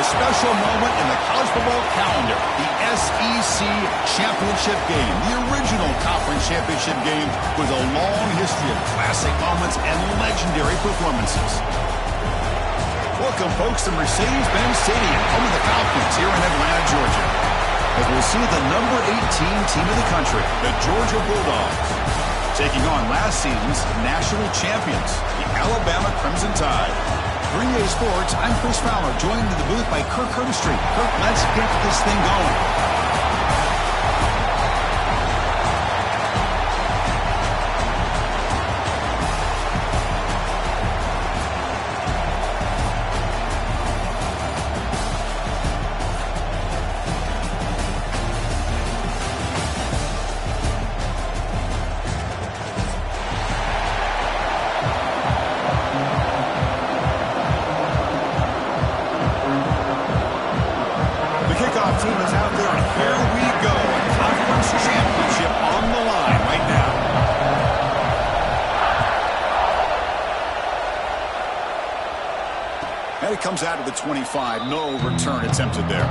special moment in the college football calendar, the SEC Championship game, the original conference championship game with a long history of classic moments and legendary performances. Welcome, folks, to Mercedes-Benz Stadium, home of the Falcons here in Atlanta, Georgia, as we'll see the number 18 team of the country, the Georgia Bulldogs, taking on last season's national champions, the Alabama Crimson Tide. For EA Sports, I'm Chris Fowler, joined in the booth by Kirk Herbstreit. Kirk, let's get this thing going. Team is out there, and here we go. Conference championship on the line right now. And it comes out of the 25. No return attempted there.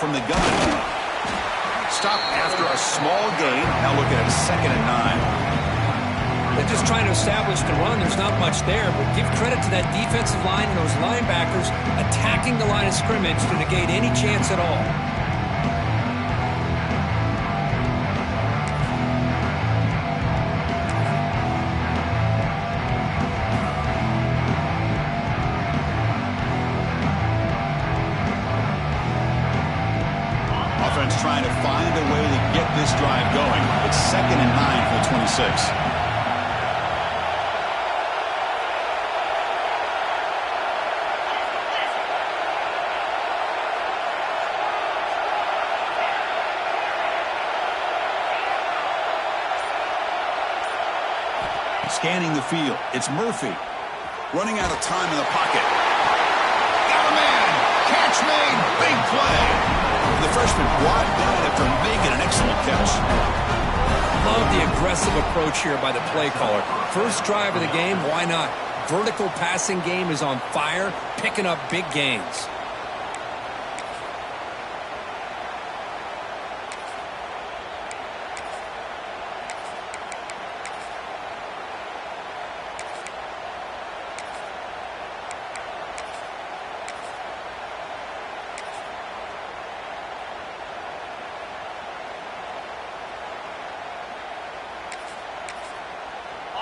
From the gun. Stop after a small gain. Now looking at a 2nd and 9. They're just trying to establish the run. There's not much there, but give credit to that defensive line and those linebackers attacking the line of scrimmage to negate any chance at all. Trying to find a way to get this drive going. It's 2nd and 9 for the 26. Scanning the field, it's Murphy. Running out of time in the pocket. Got a man! Catch made! Big play! The freshman brought down after making an excellent catch. Love the aggressive approach here by the play caller. First drive of the game, why not? Vertical passing game is on fire, picking up big gains.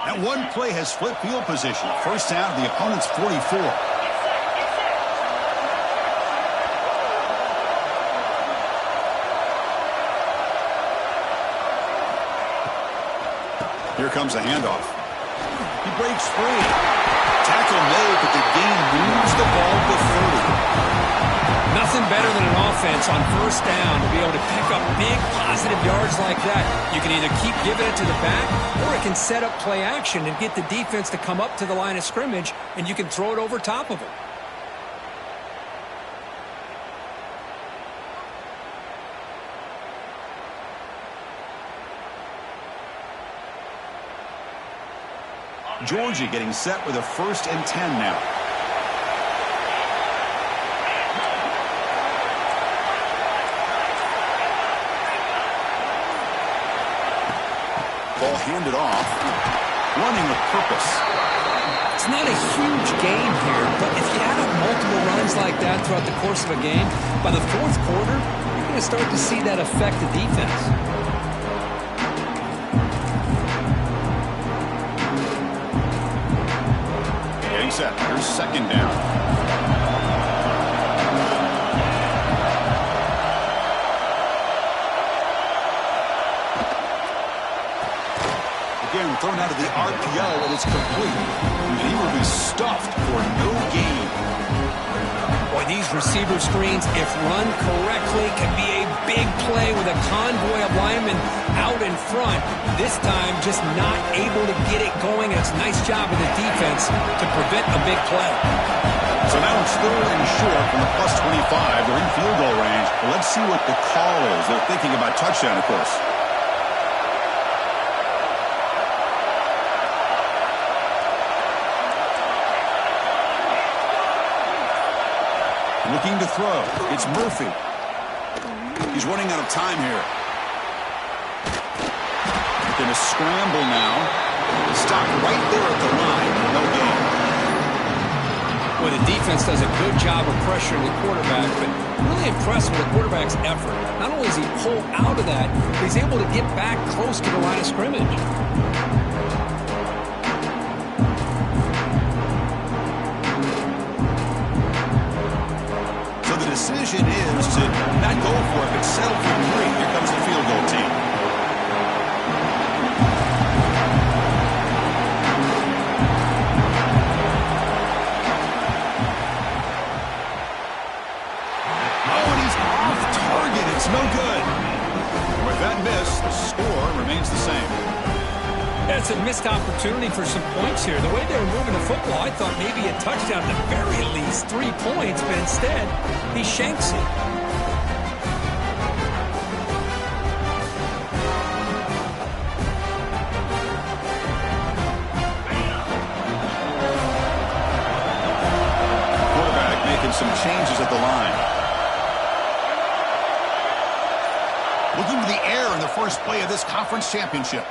That one play has flipped field position. First down to the opponent's 44. Here comes a handoff. He breaks free. Tackle made, but the gain moves the ball to 30. Nothing better than an offense on first down to be able to pick up big positive yards like that. You can either keep giving it to the back, or it can set up play action and get the defense to come up to the line of scrimmage, and you can throw it over top of them. Georgia getting set with a 1st and 10 now. Ball handed off. Running with purpose. It's not a huge gain here, but if you add up multiple runs like that throughout the course of a game, by the 4th quarter, you're going to start to see that affect the defense. Getting set. Here's 2nd down. Again, 3rd thrown out of the RPO, and it's complete. And he will be stuffed for no gain. Boy, these receiver screens, if run correctly, can be a big play with a convoy of linemen out in front. This time, just not able to get it going. It's a nice job of the defense to prevent a big play. So now it's 3rd and short from the plus 25. They're in field goal range. Well, let's see what the call is. They're thinking about touchdown, of course. Looking to throw. It's Murphy. He's running out of time here. Going to scramble now. Stop right there at the line. No gain. Well, the defense does a good job of pressuring the quarterback, but really impressed with the quarterback's effort. Not only does he pull out of that, but he's able to get back close to the line of scrimmage. Decision is to not go for it, but settle for 3. Here comes the field goal team. Oh, and he's off target. It's no good. With that miss, the score remains the same. It's a missed opportunity for some points here. The way they were moving the football, I thought maybe a touchdown, at the very least 3 points, but instead, he shanks it. Quarterback making some changes at the line. Looking to the air in the first play of this conference championship.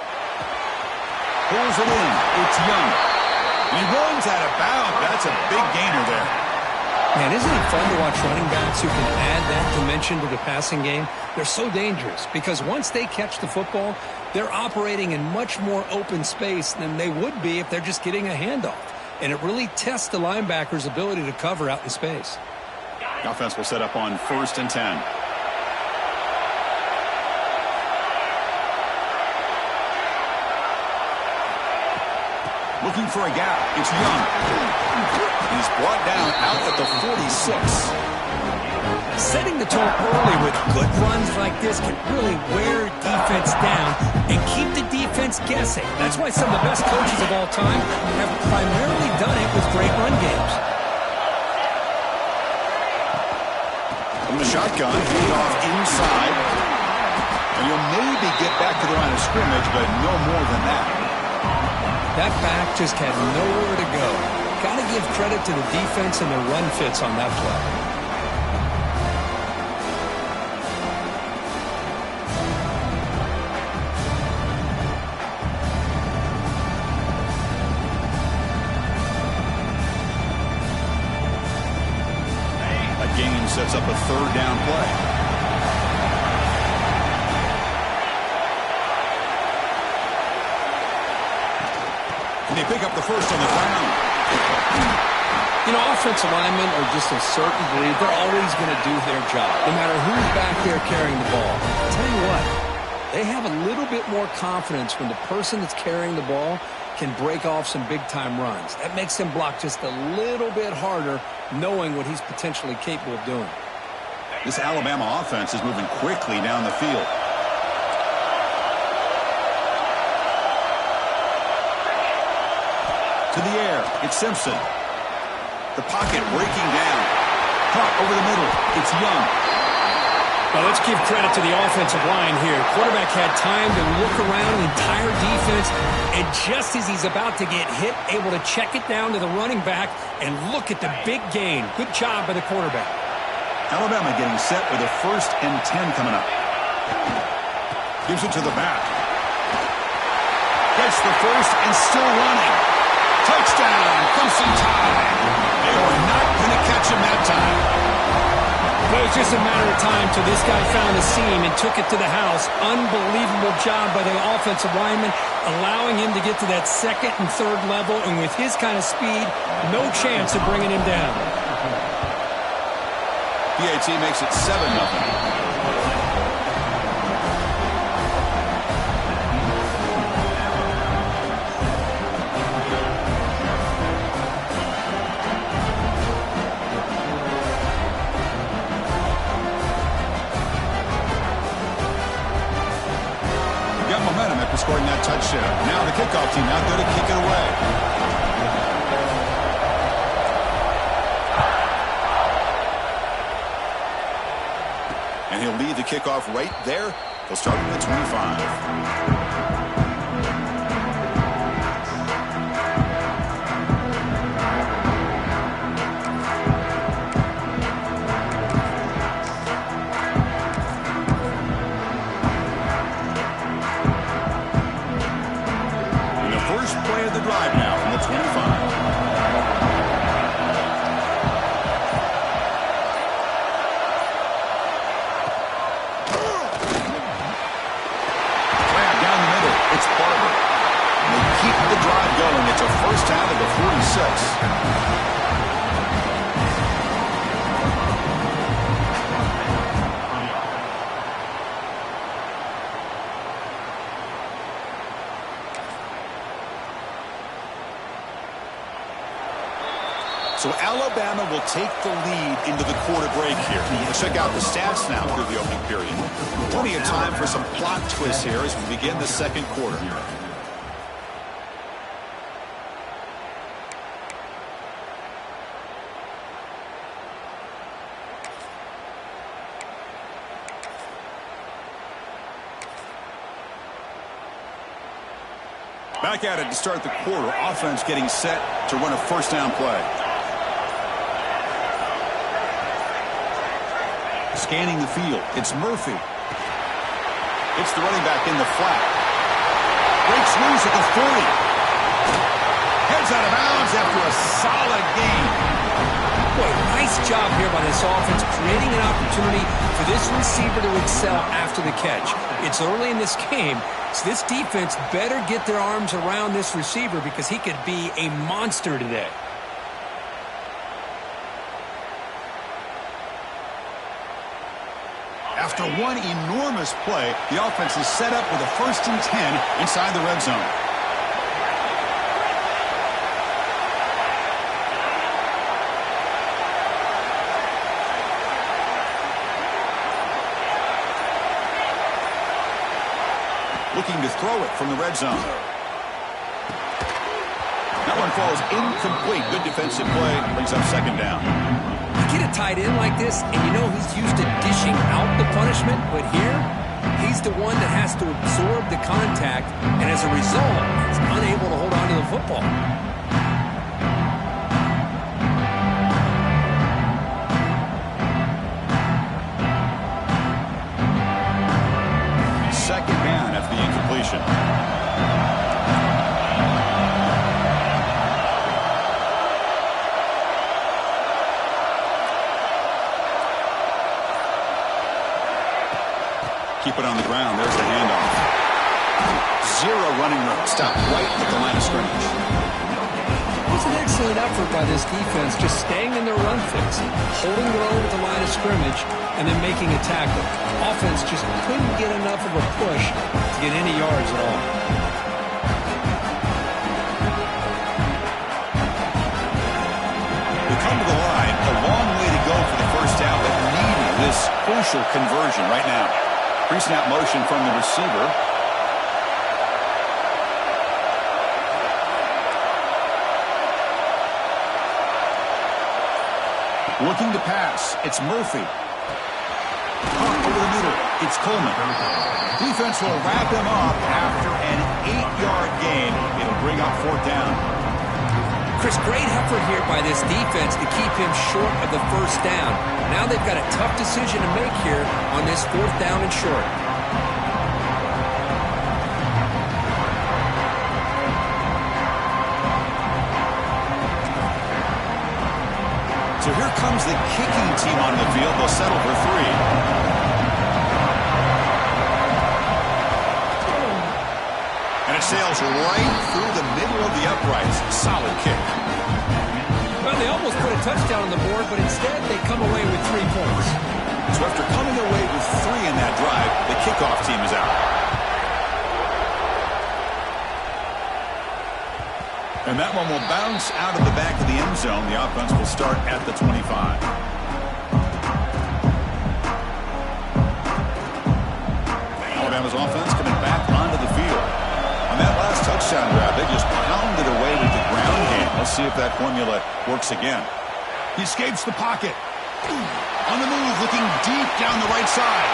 Pulls it in. It's Young. He runs out of bounds. That's a big gainer there. Man, isn't it fun to watch running backs who can add that dimension to the passing game? They're so dangerous because once they catch the football, they're operating in much more open space than they would be if they're just getting a handoff. And it really tests the linebacker's ability to cover out in space. The offense will set up on 1st and 10. Looking for a gap. It's Young. He's brought down out at the 46. Setting the tone early with good runs like this can really wear defense down and keep the defense guessing. That's why some of the best coaches of all time have primarily done it with great run games. From the shotgun, hand off inside. And you'll maybe get back to the line of scrimmage, but no more than that. That back just had nowhere to go. Got to give credit to the defense and the run fits on that play. That gain sets up a 3rd down play. They pick up the first on the ground. You know, offensive linemen are just a certain breed. They're always going to do their job, no matter who's back there carrying the ball. I'll tell you what, they have a little bit more confidence when the person that's carrying the ball can break off some big-time runs. That makes them block just a little bit harder, knowing what he's potentially capable of doing. This Alabama offense is moving quickly down the field. To the air, it's Simpson. The pocket breaking down. Caught over the middle, it's Young. Well, let's give credit to the offensive line here. Quarterback had time to look around the entire defense, and just as he's about to get hit, able to check it down to the running back, and look at the big gain. Good job by the quarterback. Alabama getting set with a 1st and 10 coming up. Gives it to the back. Gets the first and still running. Touchdown, Crimson Tide. They were not going to catch him that time. Well, it was just a matter of time till this guy found a seam and took it to the house. Unbelievable job by the offensive lineman, allowing him to get to that 2nd and 3rd level, and with his kind of speed, no chance of bringing him down. PAT makes it 7-0. kickoff right there. They'll start at the 25. Drive now from the 25. Grab down the middle. It's Barber. And they keep the drive going. It's a first down at the 46. So Alabama will take the lead into the quarter break here. Let's check out the stats now through the opening period. Plenty of time for some plot twists here as we begin the second quarter. Back at it to start the quarter. Offense getting set to run a first down play. Scanning the field. It's Murphy. It's the running back in the flat. Breaks loose at the 40. Heads out of bounds after a solid gain. Boy, nice job here by this offense, creating an opportunity for this receiver to excel after the catch. It's early in this game, so this defense better get their arms around this receiver because he could be a monster today. After one enormous play, the offense is set up with a 1st and 10 inside the red zone. Looking to throw it from the red zone. That one falls incomplete. Good defensive play. Brings up 2nd down. Get a tight end like this, and you know he's used to dishing out the punishment, but here, he's the one that has to absorb the contact, and as a result, he's unable to hold on to the football. Second down after the incompletion. Keep it on the ground. There's the handoff. Zero running room. Stop right at the line of scrimmage. It was an excellent effort by this defense, just staying in their run fix, holding their own at the line of scrimmage, and then making a tackle. Offense just couldn't get enough of a push to get any yards at all. We come to the line. A long way to go for the first down, but needing this crucial conversion right now. Pre-snap motion from the receiver. Looking to pass. It's Murphy. Caught over the middle. It's Coleman. Defense will wrap him up after an 8-yard gain. It'll bring up 4th down. Chris, great effort here by this defense to keep him short of the first down. Now they've got a tough decision to make here on this 4th down and short. So here comes the kicking team on the field. They'll settle for 3. And it sails right through the middle of the uprights. Solid kick. Well, they almost put a touchdown on the board, but instead they come away with 3 points. So after coming away with 3 in that drive, the kickoff team is out. And that one will bounce out of the back of the end zone. The offense will start at the 25. Alabama's offense coming back onto the field. On that last touchdown drive, they just pounded away with the ground game. Let's see if that formula works again. He escapes the pocket. On the move, looking deep down the right side.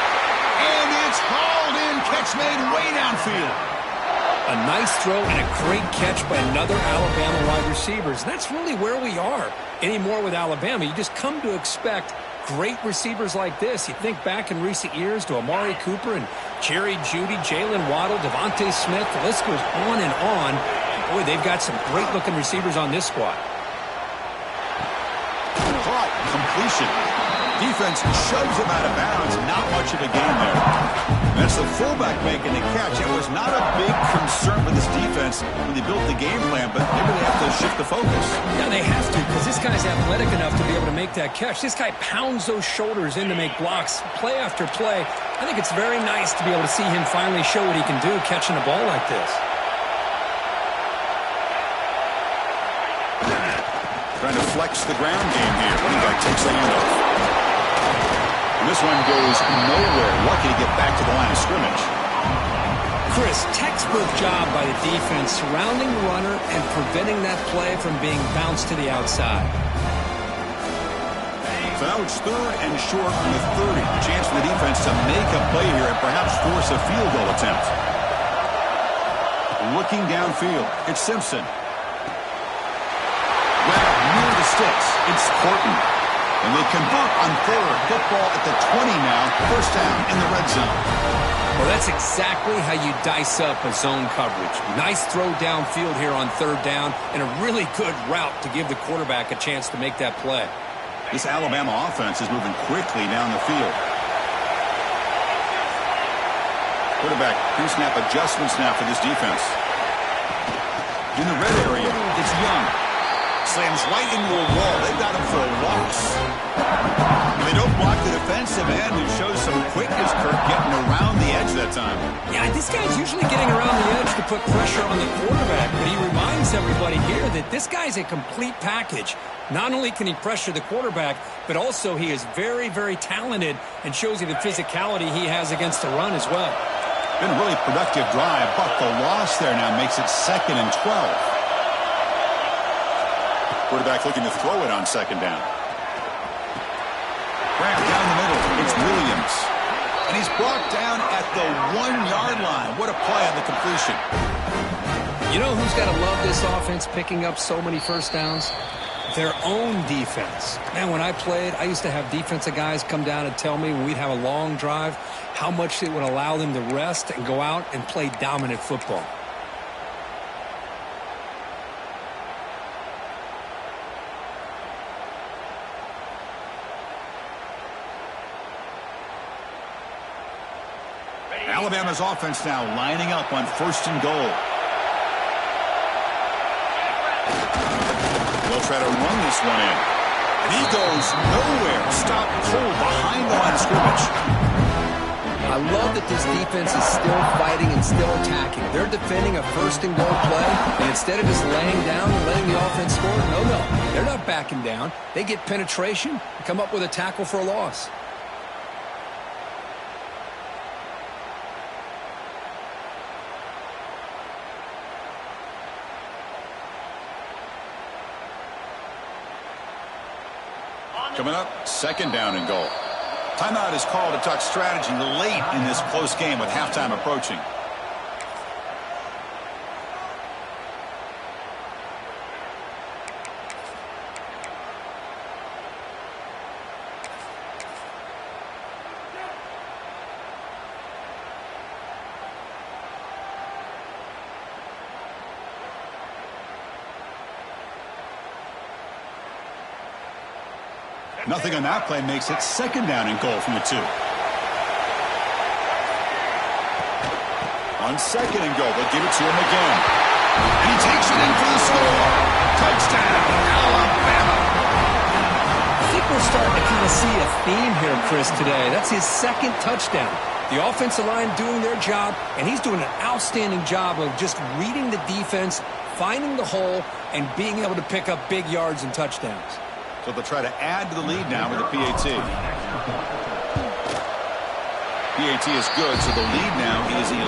And it's hauled in. Catch made way downfield. A nice throw and a great catch by another Alabama wide receiver. And that's really where we are anymore with Alabama. You just come to expect great receivers like this. You think back in recent years to Amari Cooper and Jerry Jeudy, Jalen Waddle, Devontae Smith. The list goes on and on. Boy, they've got some great-looking receivers on this squad. Caught. Completion. Defense shoves him out of bounds. Not much of a gain there. That's the fullback making the catch. It was not a big concern for this defense when they built the game plan, but maybe they have to shift the focus. Yeah, they have to, because this guy's athletic enough to be able to make that catch. This guy pounds those shoulders in to make blocks play after play. I think it's very nice to be able to see him finally show what he can do catching a ball like this. Trying to flex the ground game here. Running back takes the handoff. This one goes nowhere. Lucky to get back to the line of scrimmage. Chris, textbook job by the defense surrounding the runner and preventing that play from being bounced to the outside. So now it's 3rd and short from the 30. Chance for the defense to make a play here and perhaps force a field goal attempt. Looking downfield, it's Simpson. Well, near the sticks, it's Horton. And they convert on 3rd. Football at the 20 now. First down in the red zone. Well, that's exactly how you dice up a zone coverage. Nice throw downfield here on 3rd down and a really good route to give the quarterback a chance to make that play. This Alabama offense is moving quickly down the field. Quarterback pre-snap adjustments now for this defense. In the red area, it's Young. Slams right into a wall. They've got him for a loss. They don't block the defensive end, who shows some quickness, Kirk, getting around the edge that time. Yeah, this guy's usually getting around the edge to put pressure on the quarterback, but he reminds everybody here that this guy's a complete package. Not only can he pressure the quarterback, but also he is very, very talented and shows you the physicality he has against the run as well. Been a really productive drive, but the loss there now makes it 2nd and 12. Quarterback looking to throw it on 2nd down. Crack down the middle. It's Williams. And he's brought down at the 1-yard line. What a play on the completion. You know who's got to love this offense picking up so many first downs? Their own defense. Man, when I played, I used to have defensive guys come down and tell me when we'd have a long drive how much it would allow them to rest and go out and play dominant football. Alabama's offense now lining up on 1st and goal. They'll try to run this one in. And he goes nowhere. Stop cold behind the line of scrimmage. I love that this defense is still fighting and still attacking. They're defending a 1st and goal play, and instead of just laying down and letting the offense score, no, they're not backing down. They get penetration and come up with a tackle for a loss. Coming up, 2nd down and goal. Timeout is called to talk strategy late in this close game with halftime approaching. Nothing on that play makes it 2nd down and goal from the 2. On 2nd and goal, they'll give it to him again. And he takes it in for the score. Touchdown, Alabama. I think we're starting to kind of see a theme here, Chris, today. That's his 2nd touchdown. The offensive line doing their job, and he's doing an outstanding job of just reading the defense, finding the hole, and being able to pick up big yards and touchdowns. So they'll try to add to the lead now with the PAT. PAT is good, so the lead now is 11.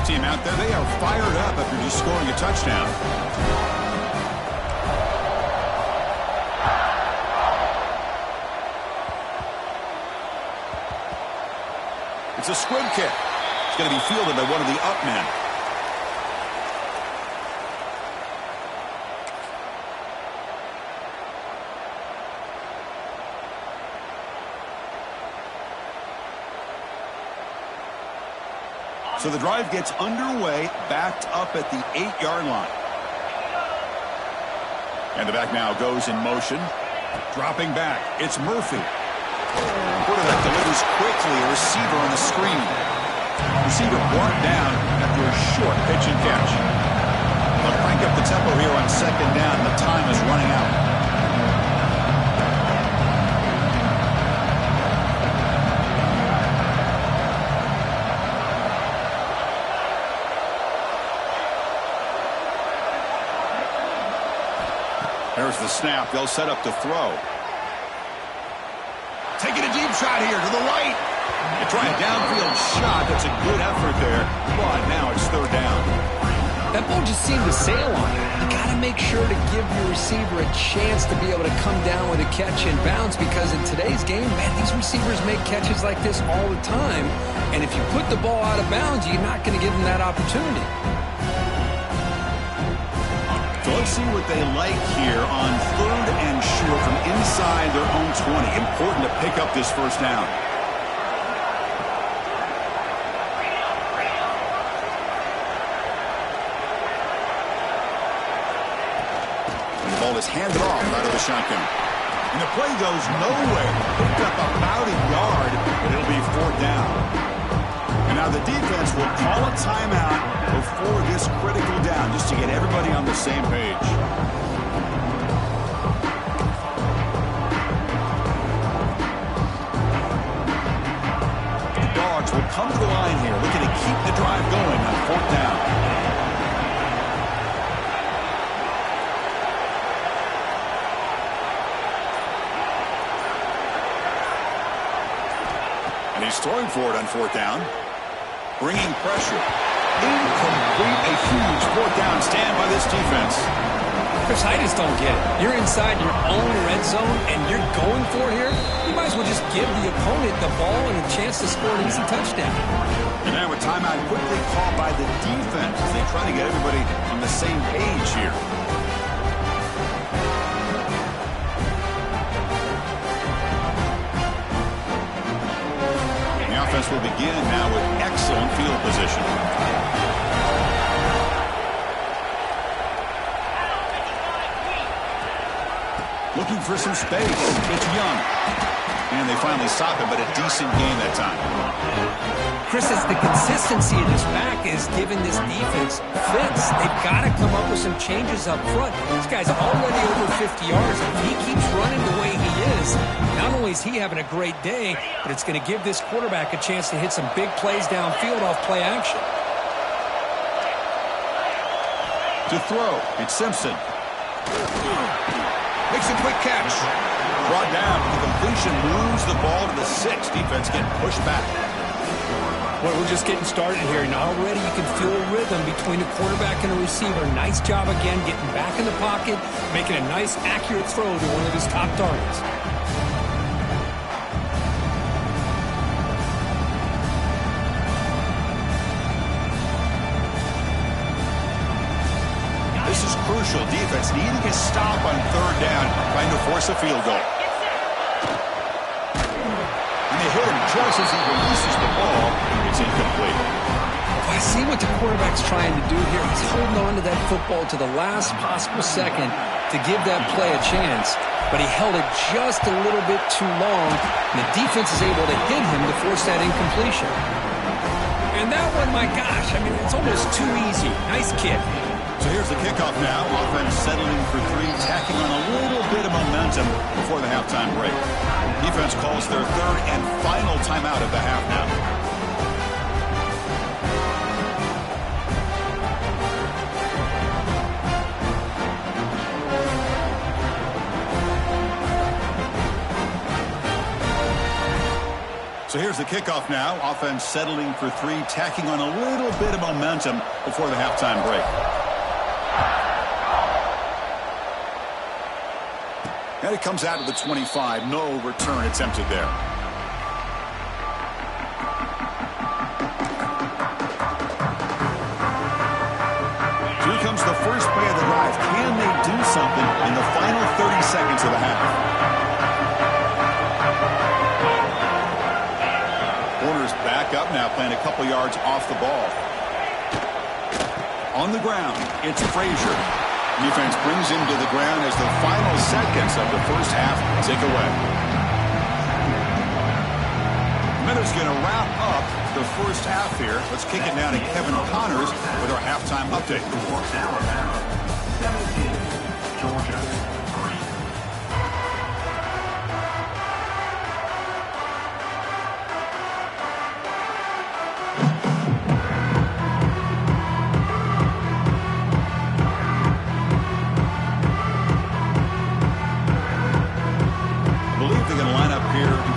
team out there, they are fired up after just scoring a touchdown. It's a squib kick. It's going to be fielded by one of the up men. So the drive gets underway, backed up at the 8-yard line. And the back now goes in motion. Dropping back, it's Murphy. Quarterback delivers quickly, a receiver on the screen. Receiver brought down after a short pitch and catch. They'll crank up the tempo here on second down. The time is running out. There's the snap. They'll set up to throw. Taking a deep shot here to the right. They try a downfield shot. That's a good effort there. But now it's third down. That ball just seemed to sail on it. You got to make sure to give your receiver a chance to be able to come down with a catch and bounce, because in today's game, man, these receivers make catches like this all the time. And if you put the ball out of bounds, you're not going to give them that opportunity. So let's see what they like here on third and short from inside their own 20. Important to pick up this first down. And the ball is handed off out of the shotgun. And the play goes nowhere. Picked up about a yard, but it'll be fourth down. And now the defense will call a timeout before this critical down, just to get everybody on the same page. The Dogs will come to the line here, looking to keep the drive going on fourth down. And he's throwing for it on fourth down. Bringing pressure. Incomplete. A huge fourth down stand by this defense. Chris, I just don't get it. You're inside your own red zone, and you're going for it here? You might as well just give the opponent the ball and a chance to score an easy touchdown. And now a timeout quickly called by the defense as they try to get everybody on the same page here. Offense will begin now with excellent field position. Looking for some space. It's Young. And they finally stop him, but a decent game that time. Chris, it's the consistency of this back is giving this defense fits. They've got to come up with some changes up front. This guy's already over 50 yards. If he keeps running the way he is, not only is he having a great day, but it's going to give this quarterback a chance to hit some big plays downfield off play action. To throw, it's Simpson. Makes a quick catch. Brought down. The completion moves the ball to the 6. Defense getting pushed back. Well, we're just getting started here, and already you can feel a rhythm between a quarterback and a receiver. Nice job again getting back in the pocket, making a nice, accurate throw to one of his top targets. This is crucial. Defense needing a stop on third down, trying to force a field goal. And they hit him just as he releases the ball. It's incomplete. I see what the quarterback's trying to do here. He's holding on to that football to the last possible second to give that play a chance. But he held it just a little bit too long, and the defense is able to hit him to force that incompletion. And that one, my gosh, I mean, it's almost too easy. Nice kick. So here's the kickoff now. Offense settling in for 3, tacking on a little bit of momentum before the halftime break. Defense calls their third and final timeout of the half now. So here's the kickoff now. Offense settling for three, tacking on a little bit of momentum before the halftime break. And it comes out of the 25. No return attempted there. Here comes the first play of the drive. Can they do something in the final 30 seconds of the half? Corner's back up now, playing a couple yards off the ball. On the ground, it's Frazier. Defense brings him to the ground as the final seconds of the first half tick away. Miller's going to wrap up the first half here. Let's kick it now to Kevin Connors with our halftime update. Alabama 17, Georgia 3.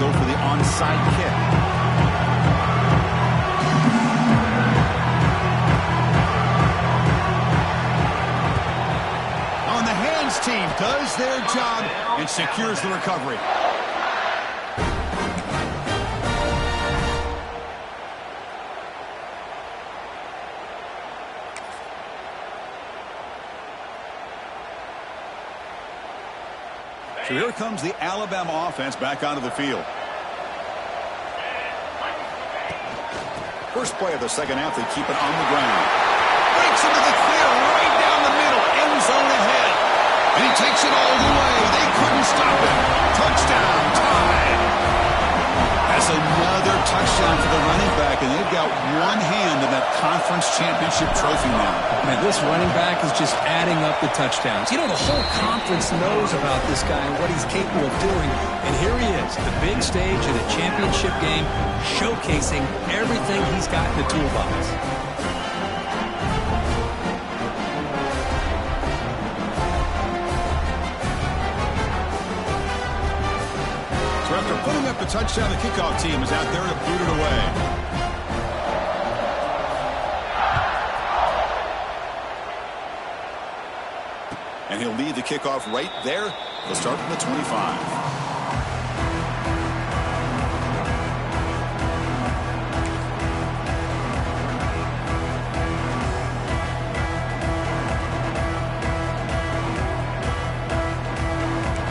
Go for the onside kick. On the hands team does their job and secures the recovery. So here comes the Alabama offense back onto the field. First play of the second half, they keep it on the ground. Breaks into the clear right down the middle, end zone ahead. And he takes it all the way. They couldn't stop him. Touchdown, tied. That's another touchdown for the running back, and they've got one hand in that conference championship trophy now. Man, this running back is just adding up the touchdowns. You know, the whole conference knows about this guy and what he's capable of doing. And here he is, the big stage of the championship game, showcasing everything he's got in the toolbox. So after putting up the touchdown, the kickoff team is out there to boot it away. And he'll lead the kickoff right there. He'll start from the 25.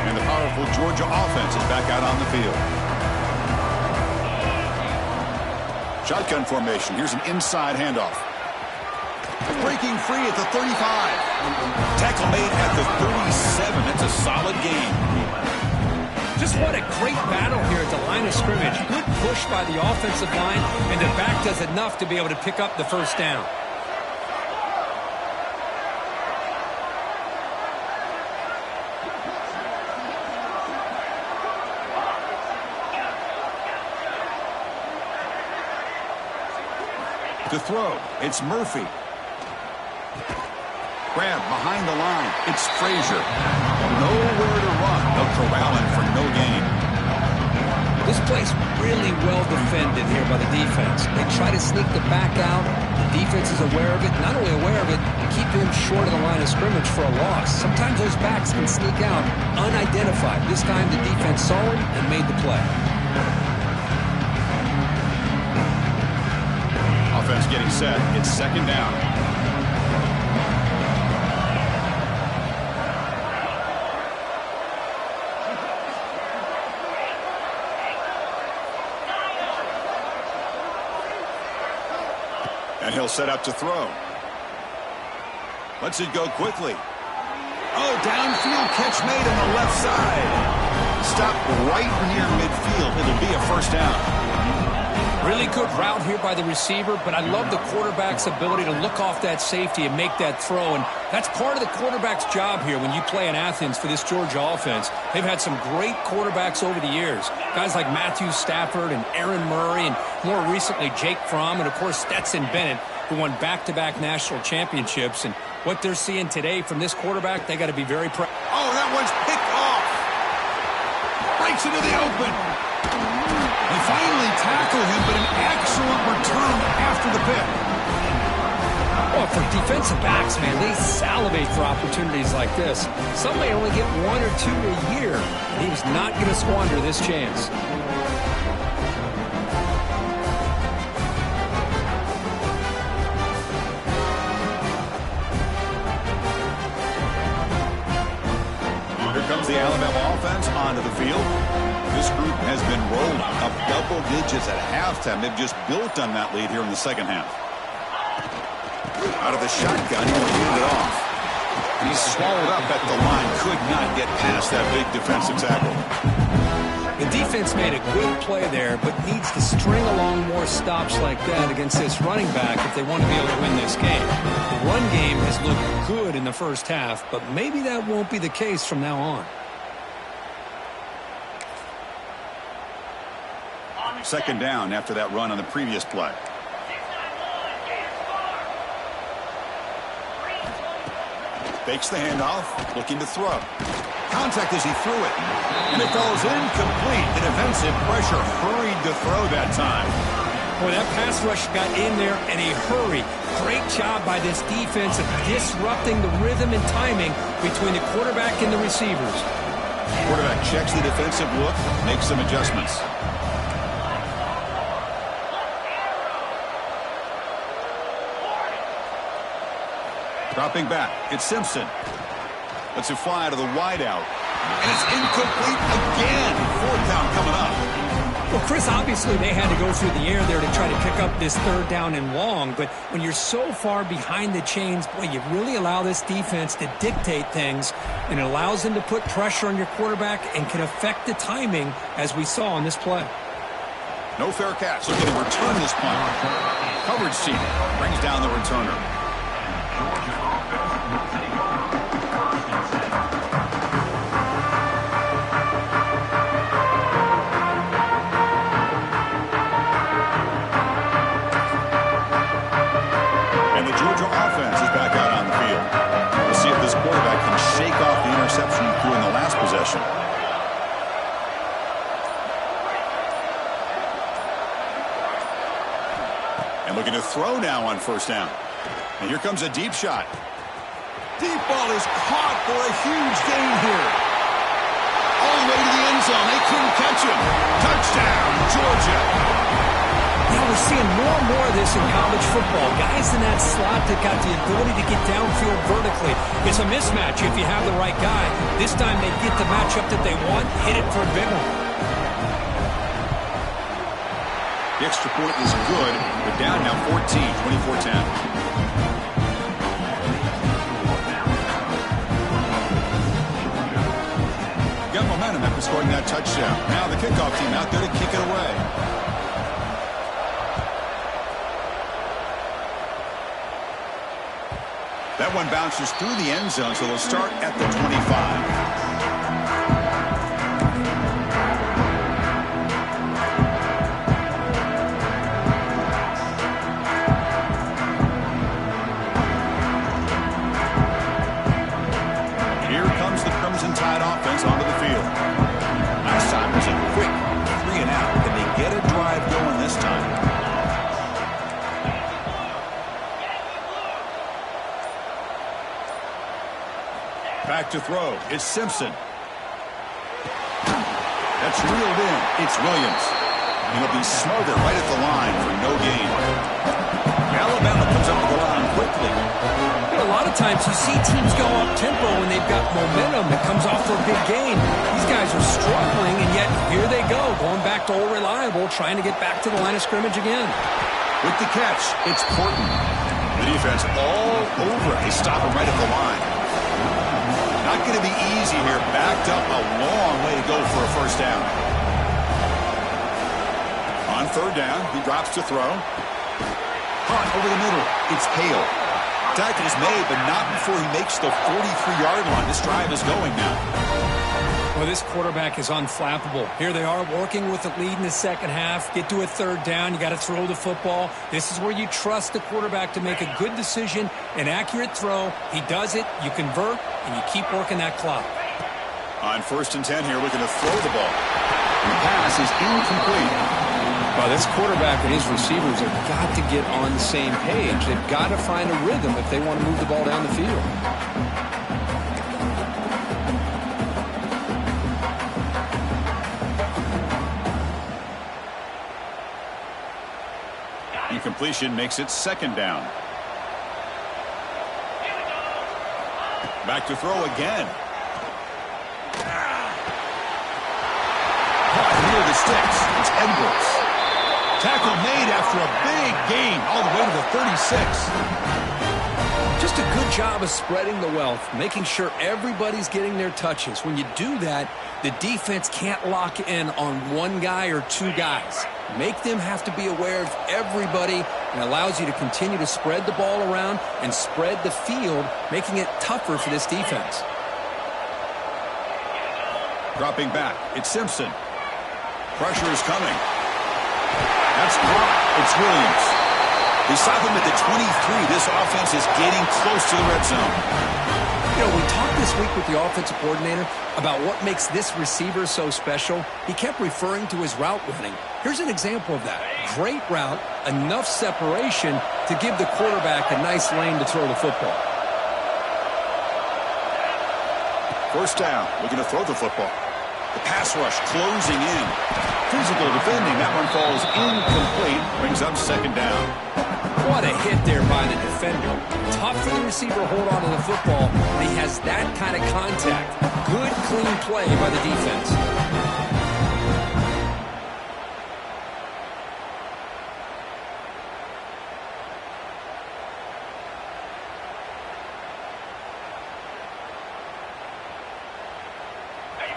And the powerful Georgia offense is back out on the field. Shotgun formation. Here's an inside handoff. Breaking free at the 35. Tackle made at the 37. That's a solid game. Just what a great battle here at the line of scrimmage. Good push by the offensive line, and the back does enough to be able to pick up the first down. To throw, it's Murphy. Grab behind the line. It's Frazier. Nowhere to run. They'll corral him for no gain. This play's really well defended here by the defense. They try to sneak the back out. The defense is aware of it. Not only aware of it, keep him short of the line of scrimmage for a loss. Sometimes those backs can sneak out unidentified. This time the defense saw him and made the play. Offense getting set. It's second down. And he'll set up to throw. Lets it go quickly. Oh, downfield catch made on the left side. Stopped right near midfield. It'll be a first down. Really good route here by the receiver, but I love the quarterback's ability to look off that safety and make that throw. And that's part of the quarterback's job here when you play in Athens for this Georgia offense. They've had some great quarterbacks over the years. Guys like Matthew Stafford and Aaron Murray, and more recently Jake Fromm, and of course Stetson Bennett, who won back-to-back national championships. And what they're seeing today from this quarterback, they got to be very proud. Oh, that one's picked off. Breaks into the open. They finally tackle him, but an excellent return after the pick. Well, for defensive backs, man, they salivate for opportunities like this. Some may only get 1 or 2 a year. And he's not going to squander this chance. Here comes the Alabama offense onto the field. This group has been rolling up double digits at halftime. They've just built on that lead here in the second half. Out of the shotgun, he will hand it off. He's swallowed up at the line. Could not get past that big defensive tackle. The defense made a good play there, but needs to string along more stops like that against this running back if they want to be able to win this game. The run game has looked good in the first half, but maybe that won't be the case from now on. Second down after that run on the previous play. Fakes the handoff, looking to throw. Contact as he threw it. And it falls incomplete. The defensive pressure hurried to throw that time. Boy, that pass rush got in there in a hurry. Great job by this defense of disrupting the rhythm and timing between the quarterback and the receivers. Quarterback checks the defensive look, makes some adjustments. Dropping back, it's Simpson. Lets it fly out of the wideout. And it's incomplete again. Fourth down coming up. Well, Chris, obviously they had to go through the air there to try to pick up this third down and long. But when you're so far behind the chains, boy, you really allow this defense to dictate things. And it allows them to put pressure on your quarterback and can affect the timing, as we saw on this play. No fair catch. Looking to return this punt. Coverage team brings down the returner. And the Georgia offense is back out on the field. We'll see if this quarterback can shake off the interception he threw in the last possession. And looking to throw now on first down. And here comes a deep shot. Deep ball is caught for a huge gain here. All the way to the end zone. They couldn't catch him. Touchdown, Georgia. Yeah, we're seeing more and more of this in college football. Guys in that slot that got the ability to get downfield vertically. It's a mismatch if you have the right guy. This time they get the matchup that they want, hit it for a big one. The extra point is good. We're down now 14, 24-10. Got momentum after scoring that touchdown. Now the kickoff team out there to kick it away. That one bounces through the end zone, so they'll start at the 25. Tide offense onto the field. Last time was a quick 3-and-out. Can they get a drive going this time? Back to throw. It's Simpson. That's reeled in. It's Williams. He'll be smothered right at the line for no gain. Alabama comes up with the line quickly. A lot of times you see teams go up-tempo when they've got momentum that comes off for a big gain. These guys are struggling, and yet here they go, going back to old reliable, trying to get back to the line of scrimmage again. With the catch, it's Porton. The defense all over it. They stop him right at the line. Not going to be easy here. Backed up a long way to go for a first down. On third down, he drops to throw. Hunt over the middle. It's Hale. Tackle is made, but not before he makes the 43-yard line. This drive is going now. Well, this quarterback is unflappable. Here they are working with the lead in the second half. Get to a third down. You got to throw the football. This is where you trust the quarterback to make a good decision, an accurate throw. He does it. You convert, and you keep working that clock. On 1st and 10 here, looking to throw the ball. The pass is incomplete. Well, this quarterback and his receivers have got to get on the same page. They've got to find a rhythm if they want to move the ball down the field. Incompletion makes it second down. Back to throw again. Caught near the sticks. It's Edwards. Tackle made after a big gain all the way to the 36. Just a good job of spreading the wealth, making sure everybody's getting their touches. When you do that, the defense can't lock in on one guy or two guys. Make them have to be aware of everybody, and allows you to continue to spread the ball around and spread the field, making it tougher for this defense. Dropping back, it's Simpson. Pressure is coming. That's caught. It's Williams. They stop him at the 23. This offense is getting close to the red zone. You know, we talked this week with the offensive coordinator about what makes this receiver so special. He kept referring to his route running. Here's an example of that. Great route, enough separation to give the quarterback a nice lane to throw the football. First down, looking to throw the football. The pass rush closing in. Physical defending. That one falls incomplete. Brings up second down. What a hit there by the defender. Tough for the receiver to hold on to the football, but he has that kind of contact. Good, clean play by the defense.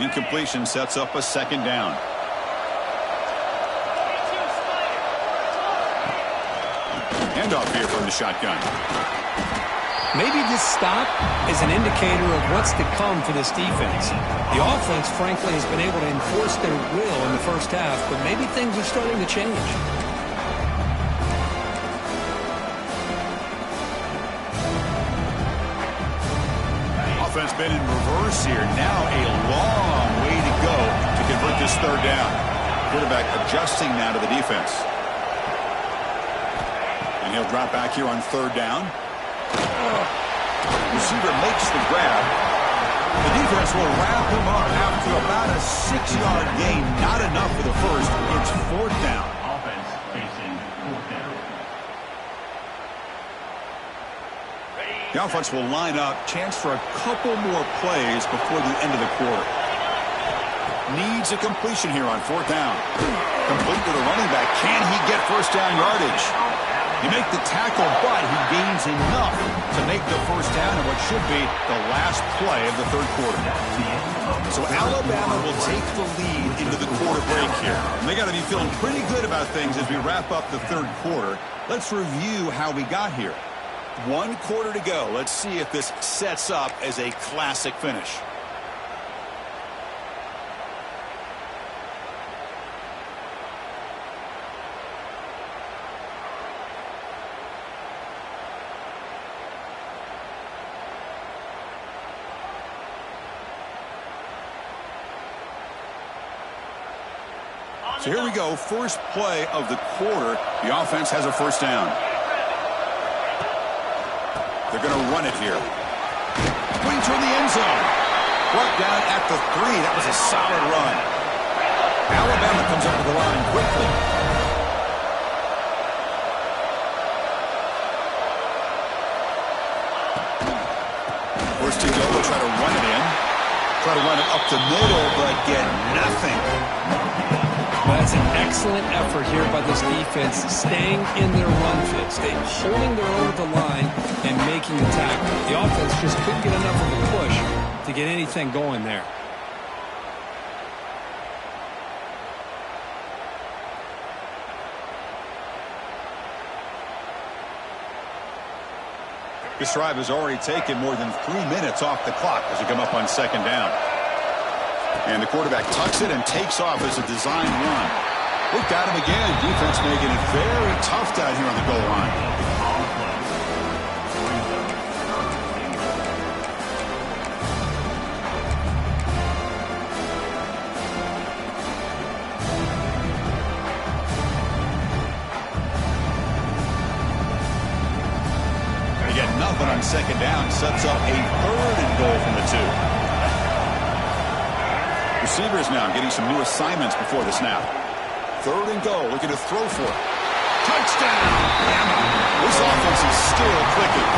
Incompletion sets up a second down. Handoff here from the shotgun. Maybe this stop is an indicator of what's to come for this defense. The offense, frankly, has been able to enforce their will in the first half, but maybe things are starting to change. Offense been in reverse here. Now a long way to go to convert this third down. Quarterback adjusting now to the defense. And he'll drop back here on third down. Receiver makes the grab. The defense will wrap him up after about a 6-yard gain. Not enough for the first. It's fourth down. Offense facing fourth down. The offense will line up. Chance for a couple more plays before the end of the quarter. Needs a completion here on fourth down. Complete to the running back. Can he get first down yardage? You make the tackle, but he gains enough to make the first down in what should be the last play of the third quarter. So Alabama will take the lead into the quarter break here. And they got to be feeling pretty good about things as we wrap up the third quarter. Let's review how we got here. 1 quarter to go. Let's see if this sets up as a classic finish. So here we go. First play of the quarter. The offense has a first down. They're going to run it here. Going toward the end zone. Brought down at the 3. That was a solid run. Alabama comes up to the line quickly. First to go. We'll try to run it in. Try to run it up the middle, but get nothing. That's an excellent effort here by this defense, staying in their run fit, staying holding their own at the line and making the tackle. The offense just couldn't get enough of a push to get anything going there. This drive has already taken more than 3 minutes off the clock as we come up on second down. And the quarterback tucks it and takes off as a design run. Look at him again. Defense making it very tough down here on the goal line. second down sets up a 3rd and goal from the 2. Receivers now getting some new assignments before the snap. 3rd and goal, looking to throw for it. Touchdown! This offense is still clicking.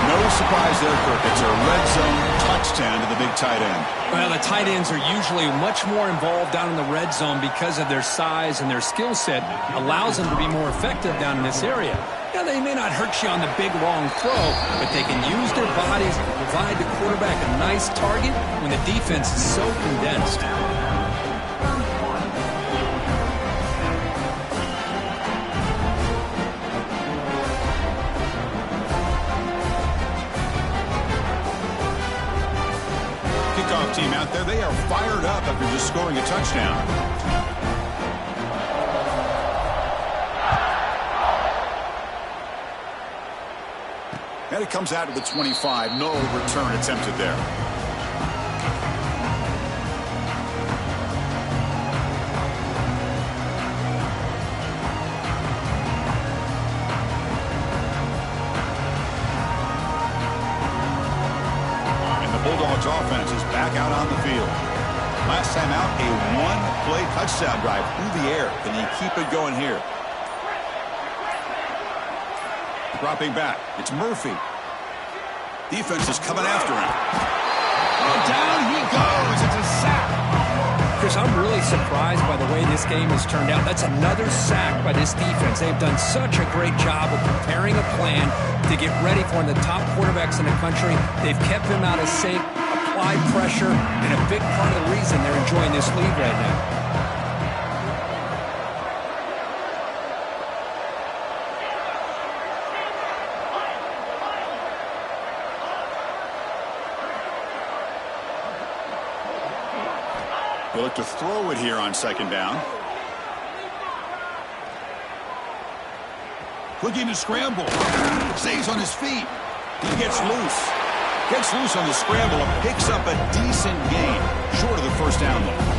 No surprise there, Kirk. It's a red zone touchdown to the big tight end. Well, the tight ends are usually much more involved down in the red zone because of their size and their skill set allows them to be more effective down in this area. Now, they may not hurt you on the big, long throw, but they can use their bodies to provide the quarterback a nice target when the defense is so condensed. Kickoff team out there, they are fired up after just scoring a touchdown. And it comes out to the 25. No return attempted there. Bulldogs offense is back out on the field. Last time out, a one-play touchdown drive through the air. Can he keep it going here? Dropping back. It's Murphy. Defense is coming after him. Oh, down he goes. It's a sack. Chris, I'm really surprised by the way this game has turned out. That's another sack by this defense. They've done such a great job of preparing a plan to get ready for one of the top quarterbacks in the country. They've kept him out of sync, applied pressure, and a big part of the reason they're enjoying this lead right now. They look to throw it here on second down. Looking to scramble. Stays on his feet. He gets loose. Gets loose on the scramble and picks up a decent gain. Short of the first down, though.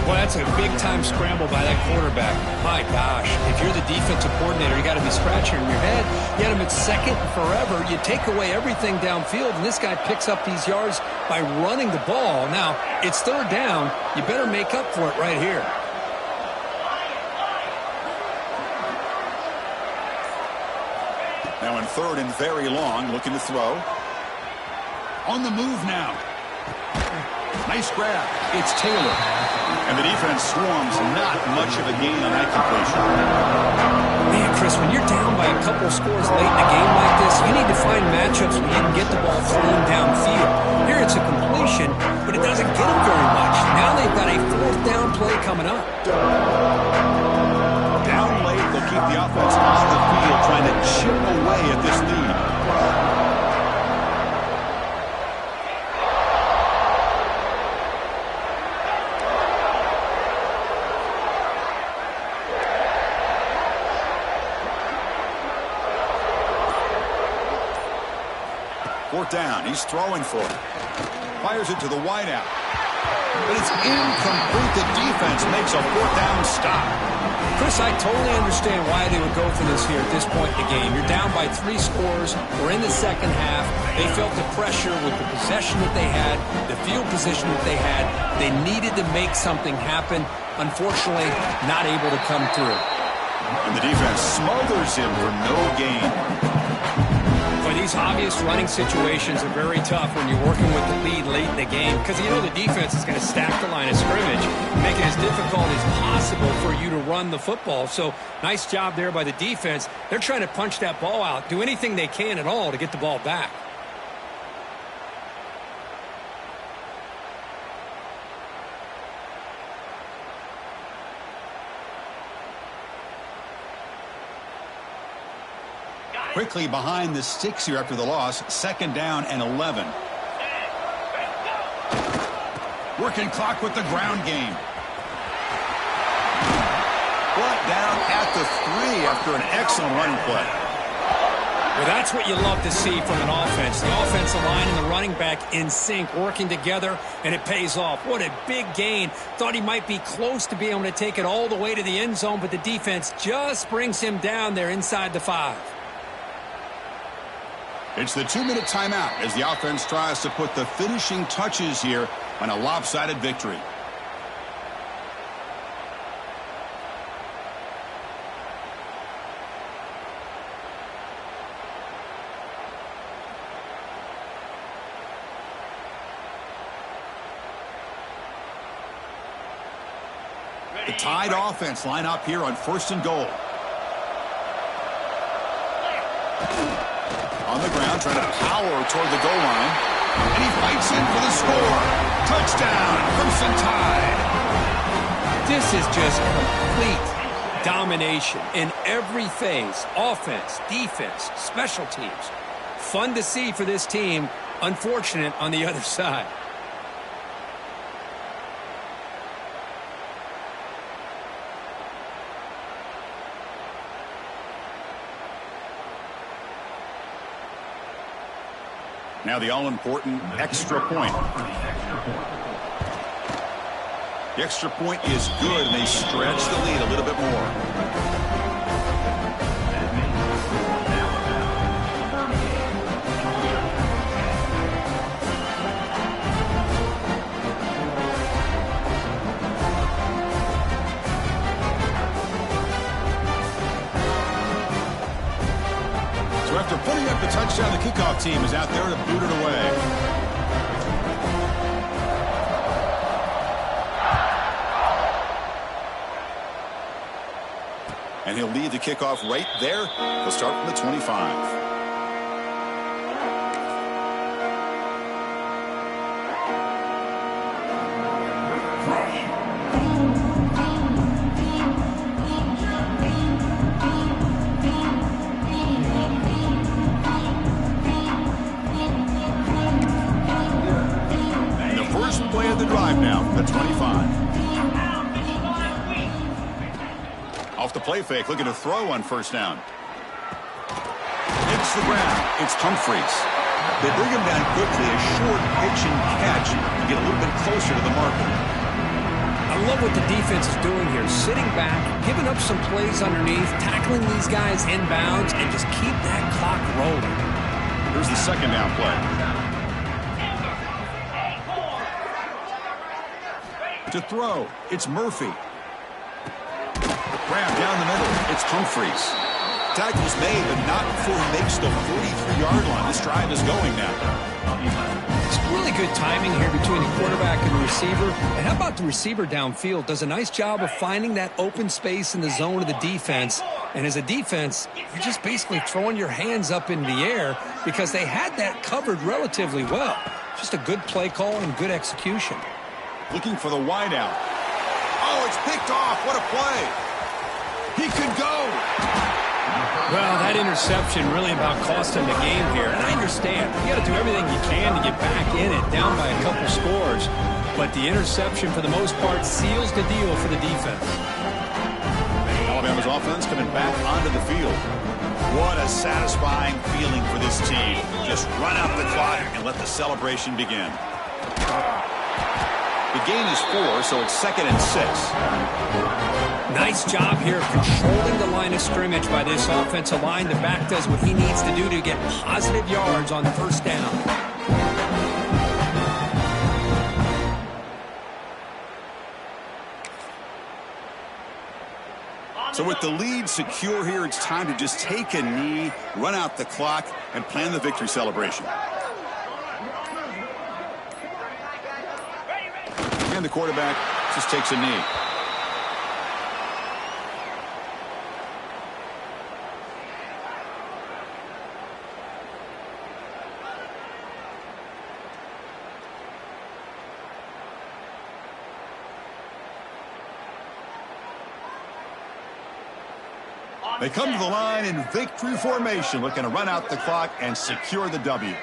Well, that's a big-time scramble by that quarterback. My gosh, if you're the defensive coordinator, you got to be scratching your head. You had him at second and forever. You take away everything downfield, and this guy picks up these yards by running the ball. Now, it's third down. You better make up for it right here. Now in 3rd and very long, looking to throw. On the move now. Nice grab. It's Taylor. And the defense swarms. Not much of a gain on that completion. Man, Chris, when you're down by a couple scores late in a game like this, you need to find matchups where you can get the ball thrown downfield. Here it's a completion, but it doesn't get them very much. Now they've got a 4th down play coming up. Down late, they'll keep the offense on the field, trying to chip away at this lead. Fourth down. He's throwing for it. Fires it to the wideout. But it's incomplete. The defense makes a 4th down stop. Chris, I totally understand why they would go for this here at this point in the game. You're down by 3 scores. We're in the second half. They felt the pressure with the possession that they had, the field position that they had. They needed to make something happen. Unfortunately, not able to come through. And the defense smothers him for no gain. But these obvious running situations are very tough when you're working with the lead late in the game because you know the defense is going to stack the line of scrimmage, make it as difficult as possible for you to run the football. So nice job there by the defense. They're trying to punch that ball out, do anything they can at all to get the ball back. Quickly behind the sticks here after the loss. 2nd down and 11. Working clock with the ground game. Brought down at the 3 after an excellent running play. Well, that's what you love to see from an offense. The offensive line and the running back in sync, working together, and it pays off. What a big gain. Thought he might be close to being able to take it all the way to the end zone, but the defense just brings him down there inside the 5. It's the 2-minute timeout as the offense tries to put the finishing touches here on a lopsided victory. The Tide offense line up here on 1st and goal. On the ground, trying to power toward the goal line. And he fights in for the score. Touchdown, Crimson Tide. This is just complete domination in every phase. Offense, defense, special teams. Fun to see for this team. Unfortunate on the other side. Now the all-important extra point. The extra point is good, and they stretch the lead a little bit more. So after putting up the touchdown, the kickoff team is out there to boot it away. And he'll lead the kickoff right there. He'll start from the 25. Play of the drive now from the 25. Off the play fake, looking to throw on 1st down. Hits the ground. It's Humphreys. They bring him down quickly, a short pitch and catch to get a little bit closer to the marker. I love what the defense is doing here. Sitting back, giving up some plays underneath, tackling these guys inbounds, and just keep that clock rolling. Here's the 2nd down play. To throw, it's Murphy. Grab down the middle, it's Humphreys. Tackle's made, but not before he makes the 43-yard line. This drive is going now. It's really good timing here between the quarterback and the receiver. And how about the receiver downfield? Does a nice job of finding that open space in the zone of the defense. And as a defense, you're just basically throwing your hands up in the air because they had that covered relatively well. Just a good play call and good execution. Looking for the wideout. Oh, it's picked off. What a play. He could go. Well, that interception really about cost him the game here. And I understand. You got to do everything you can to get back in it, down by a couple scores. But the interception, for the most part, seals the deal for the defense. Alabama's offense coming back onto the field. What a satisfying feeling for this team. Just run out the clock and let the celebration begin. The gain is 4, so it's 2nd and 6. Nice job here of controlling the line of scrimmage by this offensive line. The back does what he needs to do to get positive yards on 1st down. So with the lead secure here, it's time to just take a knee, run out the clock, and plan the victory celebration. And the quarterback just takes a knee. They come to the line in victory formation, looking to run out the clock and secure the W.